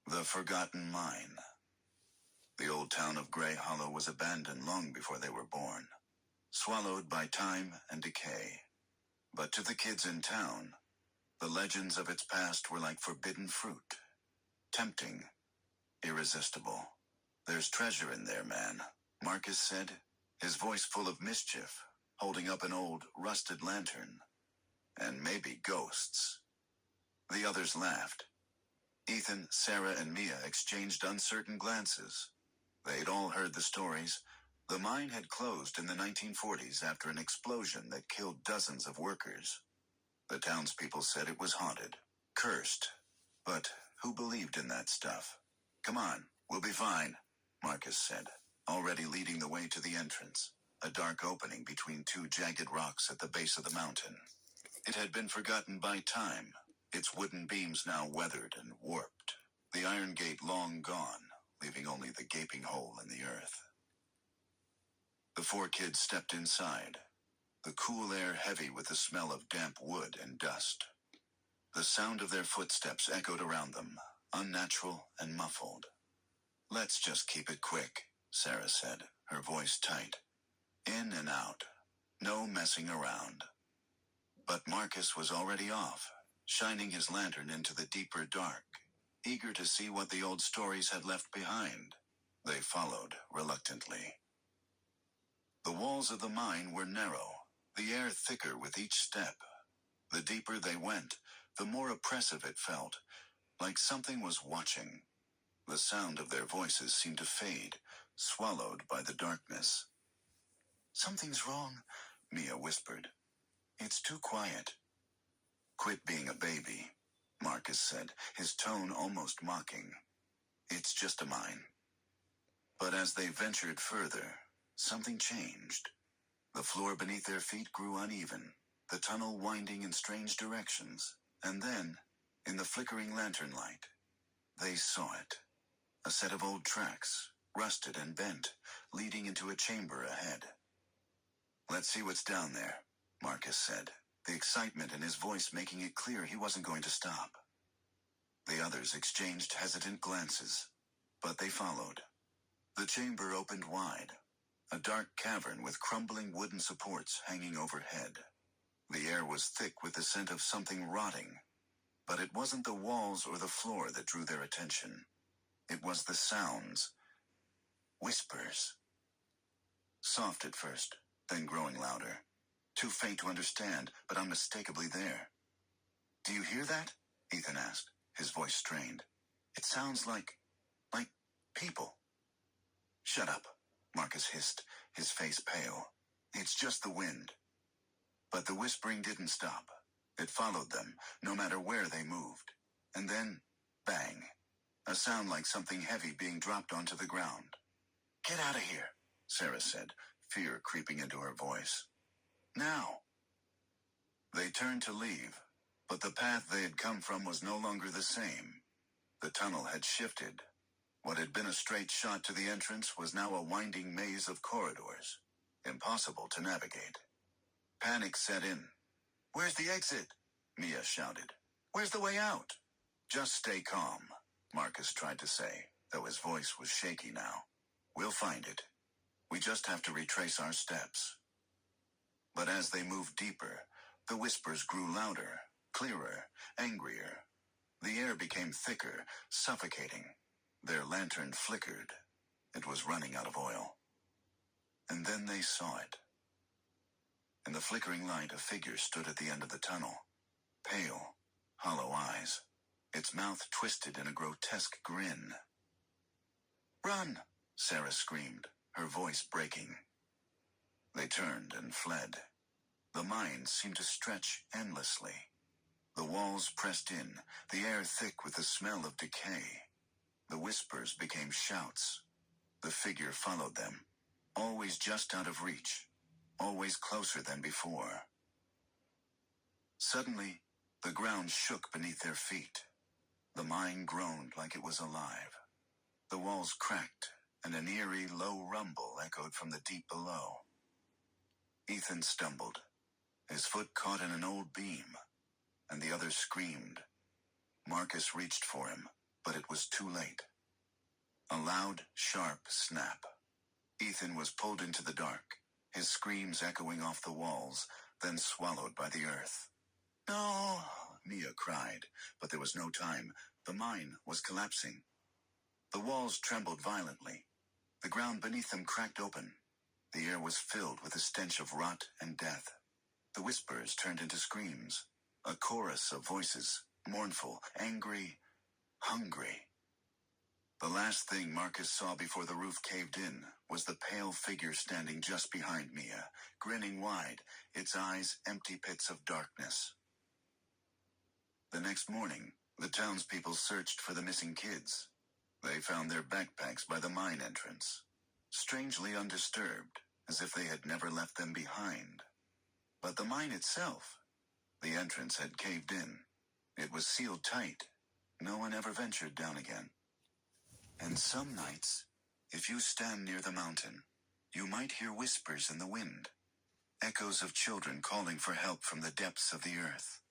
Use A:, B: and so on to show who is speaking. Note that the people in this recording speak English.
A: The Forgotten Mine. The old town of Grey Hollow was abandoned long before they were born, swallowed by time and decay. But to the kids in town, the legends of its past were like forbidden fruit. Tempting, irresistible. "There's treasure in there, man," Marcus said, his voice full of mischief, holding up an old, rusted lantern. "And maybe ghosts." The others laughed. Ethan, Sarah, and Mia exchanged uncertain glances. They'd all heard the stories. The mine had closed in the 1940s after an explosion that killed dozens of workers. The townspeople said it was haunted, cursed. But who believed in that stuff? "Come on, we'll be fine," Marcus said, already leading the way to the entrance, a dark opening between two jagged rocks at the base of the mountain. It had been forgotten by time, its wooden beams now weathered and warped, the iron gate long gone, leaving only the gaping hole in the earth. The four kids stepped inside, the cool air heavy with the smell of damp wood and dust. The sound of their footsteps echoed around them, unnatural and muffled. "Let's just keep it quick," Sarah said, her voice tight. "In and out. No messing around." But Marcus was already off, shining his lantern into the deeper dark, eager to see what the old stories had left behind. They followed, reluctantly. The walls of the mine were narrow, the air thicker with each step. The deeper they went, the more oppressive it felt, like something was watching. The sound of their voices seemed to fade, swallowed by the darkness. "Something's wrong," Mia whispered. "It's too quiet." "Quit being a baby," Marcus said, his tone almost mocking. "It's just a mine." But as they ventured further, something changed. The floor beneath their feet grew uneven, the tunnel winding in strange directions, and then, in the flickering lantern light, they saw it. A set of old tracks, rusted and bent, leading into a chamber ahead. "Let's see what's down there," Marcus said, the excitement in his voice making it clear he wasn't going to stop. The others exchanged hesitant glances, but they followed. The chamber opened wide, a dark cavern with crumbling wooden supports hanging overhead. The air was thick with the scent of something rotting, but it wasn't the walls or the floor that drew their attention. It was the sounds. Whispers. Soft at first, then growing louder. Too faint to understand, but unmistakably there. "Do you hear that?" Ethan asked, his voice strained. "It sounds like people." "Shut up," Marcus hissed, his face pale. "It's just the wind." But the whispering didn't stop. It followed them, no matter where they moved. And then, bang. A sound like something heavy being dropped onto the ground. "Get out of here," Sarah said, fear creeping into her voice. "Now." They turned to leave, but the path they had come from was no longer the same. The tunnel had shifted. What had been a straight shot to the entrance was now a winding maze of corridors, impossible to navigate. Panic set in. "Where's the exit?" Mia shouted. "Where's the way out?" "Just stay calm," Marcus tried to say, though his voice was shaky now. "We'll find it. We just have to retrace our steps." But as they moved deeper, the whispers grew louder, clearer, angrier. The air became thicker, suffocating. Their lantern flickered. It was running out of oil. And then they saw it. In the flickering light, a figure stood at the end of the tunnel. Pale, hollow eyes, its mouth twisted in a grotesque grin. "Run!" Sarah screamed, her voice breaking. They turned and fled. The mine seemed to stretch endlessly. The walls pressed in, the air thick with the smell of decay. The whispers became shouts. The figure followed them, always just out of reach, always closer than before. Suddenly, the ground shook beneath their feet. The mine groaned like it was alive. The walls cracked, and an eerie, low rumble echoed from the deep below. Ethan stumbled. His foot caught in an old beam, and the others screamed. Marcus reached for him, but it was too late. A loud, sharp snap. Ethan was pulled into the dark, his screams echoing off the walls, then swallowed by the earth. No, Mia cried, but there was no time. The mine was collapsing. The walls trembled violently. The ground beneath them cracked open. The air was filled with the stench of rot and death. The whispers turned into screams, a chorus of voices, mournful, angry, hungry. The last thing Marcus saw before the roof caved in was the pale figure standing just behind Mia, grinning wide, its eyes empty pits of darkness. The next morning, the townspeople searched for the missing kids. They found their backpacks by the mine entrance, strangely undisturbed, as if they had never left them behind. But the mine itself, the entrance had caved in. It was sealed tight. No one ever ventured down again. And some nights, if you stand near the mountain, you might hear whispers in the wind, echoes of children calling for help from the depths of the earth.